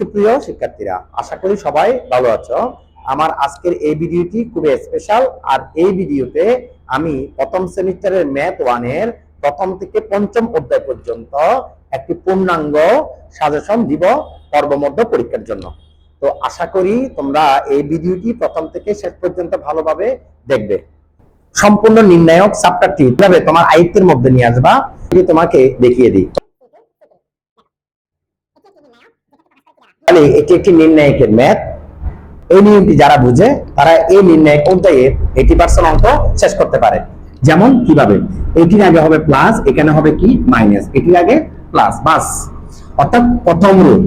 সুপ্রিয় শিক্ষার্থীরা, আশা করি সবাই ভালো আছো। আমার আজকের এই ভিডিওটি খুবই স্পেশাল। আর এই ভিডিওতে আমি প্রথম সেমিস্টারের ম্যাথ 1 এর প্রথম থেকে পঞ্চম অধ্যায় পর্যন্ত একটি পূর্ণাঙ্গ সাজেশন দিব পর্বমধ্য পরীক্ষার জন্য। তো আশা করি তোমরা এই ভিডিওটি প্রথম থেকে শেষ পর্যন্ত ভালোভাবে দেখবে। সম্পূর্ণ নির্ণায়ক চ্যাপ্টারটি কিভাবে তোমার আয়ত্তের মধ্যে নিয়ে আসবা এটি তোমাকে দেখিয়ে দিই। তাহলে এটি একটি নির্ণায়কের ম্যাথ। এই নিয়মটি যারা বুঝে তারা এই নির্ণায়ক অধ্যায়ে 80% অঙ্ক শেষ করতে পারে। যেমন কিভাবে, এটির আগে হবে প্লাস, এখানে হবে কি মাইনাস, এটির আগে প্লাস, বাস। অর্থাৎ প্রথম রূপ।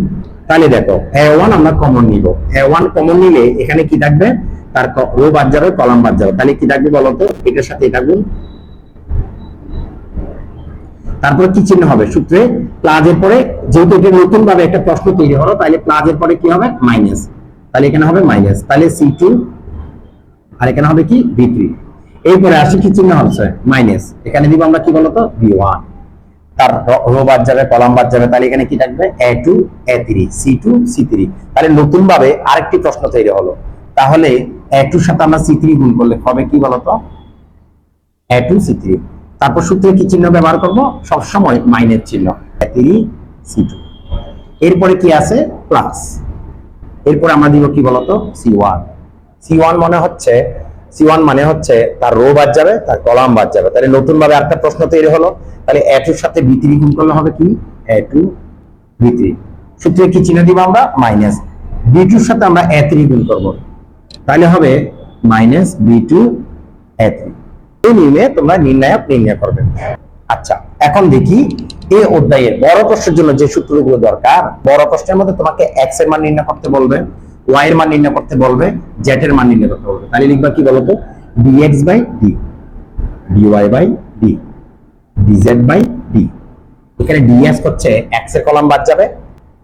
তাহলে দেখো a1 আমরা কমন নিব। a1 কমন নিলে এখানে কি থাকবে, তার রো বাদ যাবে, কলাম বাদ যাবে। তাহলে কি থাকবে বলতো, এটার সাথে এটা গুণ, তারপরে কি চিহ্ন হবে, সূত্রে প্লাসের পরে, যেহেতু এটা নতুন ভাবে একটা প্রশ্ন তৈরি হলো, তাহলে প্লাসের পরে কি হবে, মাইনাস। তাহলে এখানে হবে মাইনাস, তাহলে C2, আর এখানে হবে কি V3। এরপরে আসি কি চিহ্ন হচ্ছে, মাইনাস, এখানে দিব আমরা কি বলতো V1। তার রো বাদ যাবে, কলাম বাদ যাবে। তাহলে এখানে কি থাকবে, A2 A3 C2 C3। তাহলে নতুন ভাবে আরেকটি প্রশ্ন তৈরি হলো। তাহলে A2 এর সাথে আমরা C3 গুণ করলে হবে কি বলতো, A2 C3। তারপর সূত্রে কি চিহ্ন ব্যবহার করব, সব সময় মাইনাস চিহ্ন, A3 C2। এরপরে কি আছে, প্লাস। এরপর আমরা দিব কি বলতো, C1। C1 মানে হচ্ছে তার রো বাদ যাবে, তার কলাম বাদ যাবে। তাহলে নতুন ভাবে আরেকটা প্রশ্ন তৈরি হলো। তাহলে A2 এর সাথে B3 গুণ করলে হবে কি, A2 B3। সূত্রে কি চিহ্ন দিব আমরা, মাইনাস। B2 এর সাথে আমরা A3 গুণ করব, তাহলে হবে মাইনাস B2 A3। এই নিয়মে তোমরা নির্ণায়ক নির্ণয় করবে। আচ্ছা, এখন দেখি এই অধ্যায়ের বড় প্রশ্নের জন্য যে সূত্রগুলো দরকার। বড় প্রশ্নের মধ্যে তোমাকে x এর মান নির্ণয় করতে বলবে, y এর মান নির্ণয় করতে বলবে, z এর মান নির্ণয় করতে বলবে। তাহলে লিখবা কি বলতো, dx/d, dy/d, dz/d। এখানে ds হচ্ছে x এর কলাম বাদ যাবে,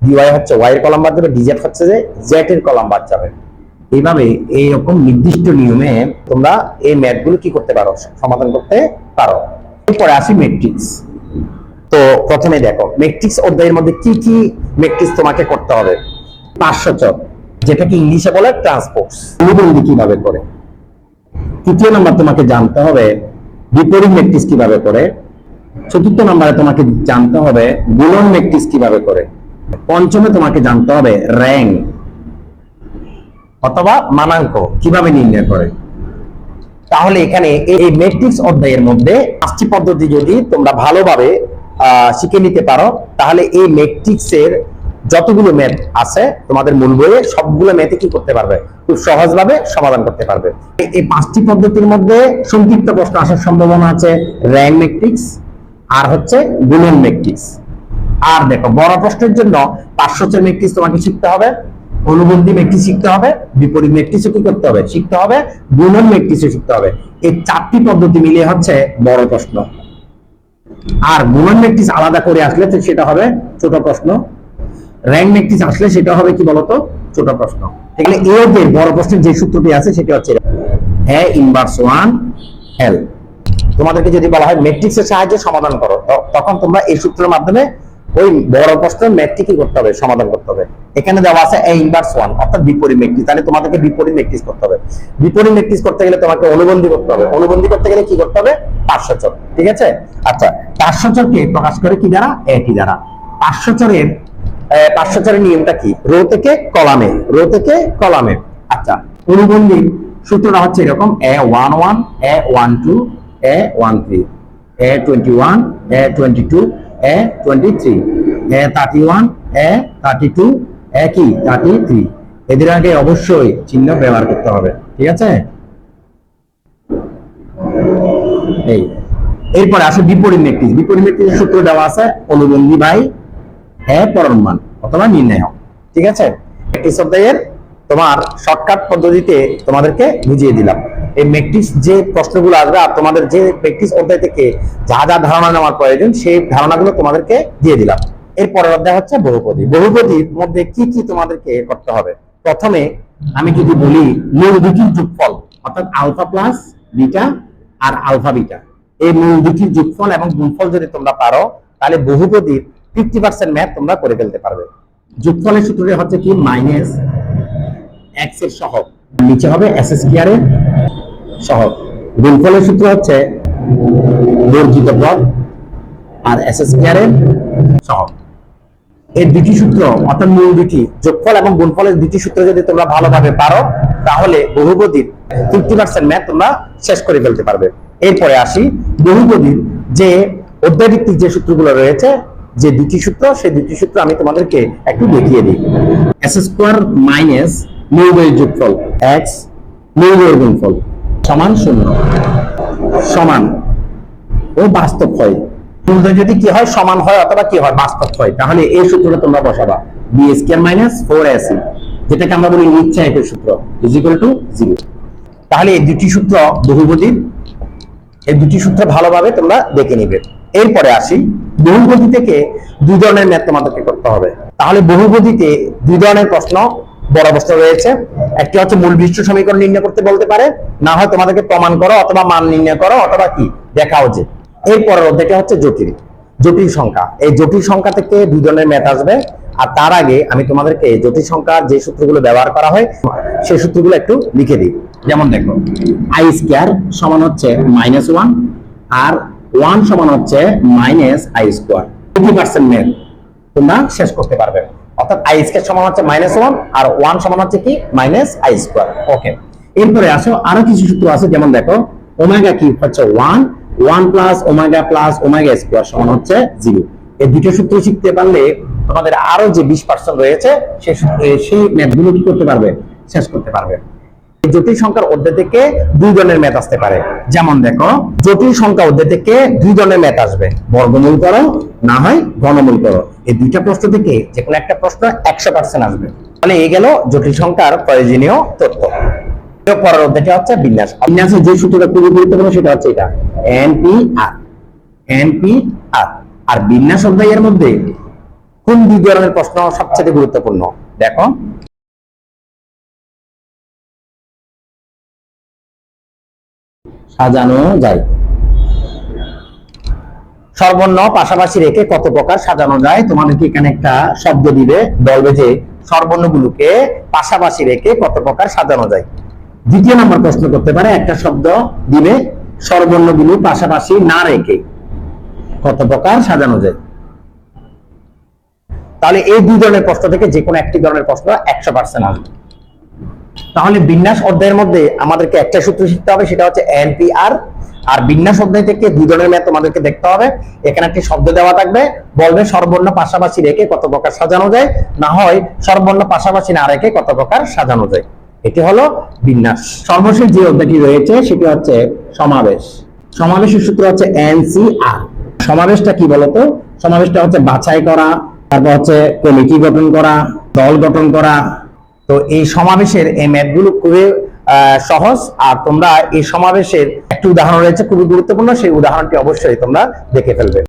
dy হচ্ছে y এর কলাম বাদ যাবে, dz হচ্ছে যে z এর কলাম বাদ যাবে। এইভাবে এইরকম নির্দিষ্ট নিয়মে তোমরা এই ম্যাথগুলো কি করতে পারো, সমাধান করতে পারো। এরপরে আসি ম্যাট্রিক্স। তো প্রথমে দেখো ম্যাট্রিক্স অধ্যায়ের মধ্যে কি কি ম্যাট্রিক্স তোমাকে করতে হবে। পার্শ্বচক, যেটাকে ইংলিশে বলে ট্রান্সপোজ, অনুবন্ধী কিভাবে করে। তৃতীয় নাম্বার তোমাকে জানতে হবে বিপরীত ম্যাট্রিক্স কিভাবে করে। চতুর্থ নম্বরে তোমাকে জানতে হবে গুণন ম্যাট্রিক্স কিভাবে করে। পঞ্চমে তোমাকে জানতে হবে র্যাঙ্ক অথবা মানাঙ্ক কিভাবে নির্ণয় করে। তাহলে এখানে এই ম্যাট্রিক্স অধ্যায়ের মধ্যে 5টি পদ্ধতি যদি তোমরা ভালোভাবে শিখে নিতে পারো, তাহলে এই ম্যাট্রিক্সের যতগুলো ম্যাথ আছে তোমাদের মূল বইয়ে, সবগুলো ম্যাথে কি করতে পারবে, খুব সহজভাবে সমাধান করতে পারবে। এই 5টি পদ্ধতির মধ্যে সংক্ষিপ্ত প্রশ্ন আসার সম্ভাবনা আছে র্যাঙ্ক ম্যাট্রিক্স, আর হচ্ছে গুণন ম্যাট্রিক্স। আর দেখো বড় প্রশ্নের জন্য পার্শ্বচর ম্যাট্রিক্স তোমাকে শিখতে হবে, অনুবন্ধী ম্যাট্রিক্স শিখতে হবে, বিপরীত ম্যাট্রিক্সও কি করতে হবে, শিখতে হবে, গুণন ম্যাট্রিক্সও শিখতে হবে। এই 4টি পদ্ধতি মিলিয়ে হচ্ছে বড় প্রশ্ন। আর গুণন ম্যাট্রিক্স আলাদা করে আসলে সেটা হবে ছোট প্রশ্ন, র্যাঙ্ক ম্যাট্রিক্স আসলে সেটা হবে কি বলতো, ছোট প্রশ্ন। তাহলে এর যে বড় প্রশ্নের যে সূত্রটি আছে সেটা হচ্ছে A ইনভার্স 1 L। তোমাদেরকে যদি বলা হয় ম্যাট্রিক্সের সাহায্যে সমাধান করো, তখন তোমরা এই সূত্রের মাধ্যমে ওই বড় প্রশ্নের ম্যাথটি কি করতে হবে, সমাধান করতে হবে। এখানে দেওয়া আছে A ইনভার্স 1 অর্থাৎ বিপরীত ম্যাট্রিক্স। তাহলে তোমাদেরকে বিপরীত ম্যাট্রিক্স করতে হবে। বিপরীত ম্যাট্রিক্স করতে গেলে তোমাকে অনুবন্ধী করতে হবে, অনুবন্ধী করতে গেলে কি করতে হবে, পার্শ্বচর। ঠিক আছে। আচ্ছা, পার্শ্বচরকে প্রকাশ করে কি দ্বারা, এটি দ্বারা। পার্শ্বচরের নিয়মটা কি, রো থেকে কলামে, রো থেকে কলামে। আচ্ছা, অনুবন্ধীর সূত্রটা হচ্ছে এরকম, A11 A12 A13 A21 A22 A23 A31 A32 কি 33। এদের আগে অবশ্যই চিহ্ন ব্যবহার করতে হবে। ঠিক আছে। এই এরপরে আসে বিপরীত ম্যাট্রিক্স। বিপরীত ম্যাট্রিক্সের সূত্র দেওয়া আছে অনুবন্ধী বাই পরম মান অথবা নির্ণয়। ঠিক আছে। ম্যাট্রিক্স অধ্যায়ের তোমার শর্টকাট পদ্ধতিতে তোমাদেরকে বুঝিয়ে দিলাম। এই ম্যাট্রিক্স যে প্রশ্নগুলো আসবে আর তোমাদের যে ম্যাট্রিক্স অধ্যায় থেকে যা যা ধারণা নেওয়ার প্রয়োজন সেই ধারণাগুলো তোমাদেরকে দিয়ে দিলাম। এর পরের অধ্যায় হচ্ছে বহুপদী। বহুপদীর মধ্যে কি কি তোমাদেরকে করতে হবে। প্রথমে আমি যদি বলি মূল দুটির যোগফল, অর্থাৎ আলফা প্লাস বিটা আর আলফা বিটা, এই মূল দুটির যোগফল এবং গুণফল যদি তোমরা পারো, তাহলে বহুপদীর 50% ম্যাথ তোমরা করে ফেলতে পারবে। যোগফলের সূত্রটি হচ্ছে কি মাইনাস এক্স এর সহগ, নিচে হবে এস স্কয়ার এর সহগ। গুণফলের সূত্র হচ্ছে বর্জিত পদ আর এস স্কয়ার এর সহগ। এর দুটি সূত্র অর্থাৎ মূল দুটি যোগফল এবং গুণফলের দুটি সূত্র যদি তোমরা ভালোভাবে পারো তাহলে বহুপদীর 50% ম্যাথ তোমরা শেষ করে ফেলতে পারবে। এরপরে আসি বহুপদীর যে অধ্যায়ভিত্তিক যে সূত্রগুলো রয়েছে, যে দুটি সূত্র, সেই দুটি সূত্র আমি তোমাদেরকে একটু দেখিয়ে দিই। এস স্কয়ার মাইনাস মৌলিক যোগফল এক্স মৌলিক গুণফল সমান 0 সমান ও বাস্তব হয়। মূলধন যদি কি হয় সমান হয় অথবা কি হয় বাস্তব হয়, তাহলে এই সূত্রটা তোমরা বসাবা বি স্কয়ার মাইনাস 4ac, যেটাকে আমরা বলি নিশ্চয়কের সূত্র, ইজ ইকুয়াল টু 0। তাহলে এই দুটি সূত্র বহুপদীর, এই দুটি সূত্র ভালোভাবে তোমরা দেখে নিবে। এরপরে আসি বহুপদী থেকে দুই ধরনের ম্যাথ তোমাদেরকে করতে হবে। তাহলে বহুপদীতে দুই ধরনের প্রশ্ন, বড় প্রশ্ন রয়েছে। একটি হচ্ছে মূল বিশিষ্ট সমীকরণ নির্ণয় করতে বলতে পারে, না হয় তোমাদেরকে প্রমাণ করো অথবা মান নির্ণয় করো অথবা কি দেখাও যে। এরপরের অধ্যায়টা হচ্ছে জটিল জটিল সংখ্যা। এই জটিল সংখ্যা থেকে দুই ধরনের ম্যাথ আসবে। আর তার আগে আমি তোমাদেরকে জটিল সংখ্যার যে সূত্রগুলো ব্যবহার করা হয় সেই সূত্রগুলো একটু লিখে দিই। যেমন দেখো আই স্কয়ার সমান হচ্ছে -1 আর 1 সমান হচ্ছে -i স্কয়ার। 50% ম্যাথ তোমরা শেষ করতে পারবে। অর্থাৎ আই স্কয়ার সমান হচ্ছে -1 আর 1 সমান হচ্ছে কি -i স্কয়ার। ওকে, এরপরে আসো আরো কিছু সূত্র আছে। যেমন দেখো ওমেগা কি হচ্ছে 1 প্লাস ওমেগা স্কয়ার সমান হচ্ছে 0। এই দুটো সূত্র শিখতে পারলে তোমাদের আরো যে 20% রয়েছে সেই ম্যাথগুলো কি করতে পারবে, শেষ করতে পারবে। জটিল সংখ্যার অধ্যায় থেকে দুই ধরনের ম্যাথ আসতে পারে। যেমন দেখো জটিল সংখ্যা অধ্যায় থেকে দুই ধরনের ম্যাথ আসবে, বর্গমূল করো না হয় ঘনমূল করো। এই দুইটা প্রশ্ন থেকে যে কোনো একটা প্রশ্ন 100% আসবে। তাহলে এই গেল জটিল সংখ্যার প্রয়োজনীয় তথ্য। পরের অধ্যায়টা হচ্ছে বিন্যাস। বিন্যাসের যে সূত্রটা খুবই গুরুত্বপূর্ণ সেটা হচ্ছে এটা এনপিআর। আর বিন্যাস অধ্যায়ের মধ্যে কোন দুই ধরনের প্রশ্ন সবচেয়ে গুরুত্বপূর্ণ দেখো। সাজানো যায়, স্বরবর্ণ পাশাপাশি রেখে কত প্রকার সাজানো যায়। তোমাদেরকে এখানে একটা শব্দ দিবে, বলবে যে স্বরবর্ণগুলোকে পাশাপাশি রেখে কত প্রকার সাজানো যায়। দ্বিতীয় নম্বর প্রশ্ন করতে পারে, একটা শব্দ দিবে স্বরবর্ণগুলো পাশাপাশি না রেখে কত প্রকার সাজানো যায়। তাহলে এই দুই ধরনের প্রশ্ন থেকে যে কোনো একটি ধরনের প্রশ্ন 100% আসবে। তাহলে বিন্যাস অধ্যায়ের মধ্যে আমাদেরকে একটা সূত্র শিখতে হবে, সেটা হচ্ছে এনপিআর। আর বিন্যাস অধ্যায় থেকে দুই ধরনের ম্যাথ তোমাদেরকে দেখতে হবে। এখানে একটি শব্দ দেওয়া থাকবে, বলবে স্বরবর্ণ পাশাপাশি রেখে কত প্রকার সাজানো যায়, না হয় স্বরবর্ণ পাশাপাশি না রেখে কত প্রকার সাজানো যায়। এটি হলো বিন্যাস। সর্বশেষ যে অধ্যায়টি রয়েছে সেটি হচ্ছে সমাবেশ। সমাবেশের সূত্র হচ্ছে এনসিআর। সমাবেশটা কি বলতো? সমাবেশটা হচ্ছে বাছাই করা, তারপর হচ্ছে কমিটি গঠন করা, দল গঠন করা। তো এই সমাবেশের এই ম্যাথগুলো খুবই সহজ। আর তোমরা এই সমাবেশের একটি উদাহরণ রয়েছে খুবই গুরুত্বপূর্ণ, সেই উদাহরণটি অবশ্যই তোমরা দেখে ফেলবে।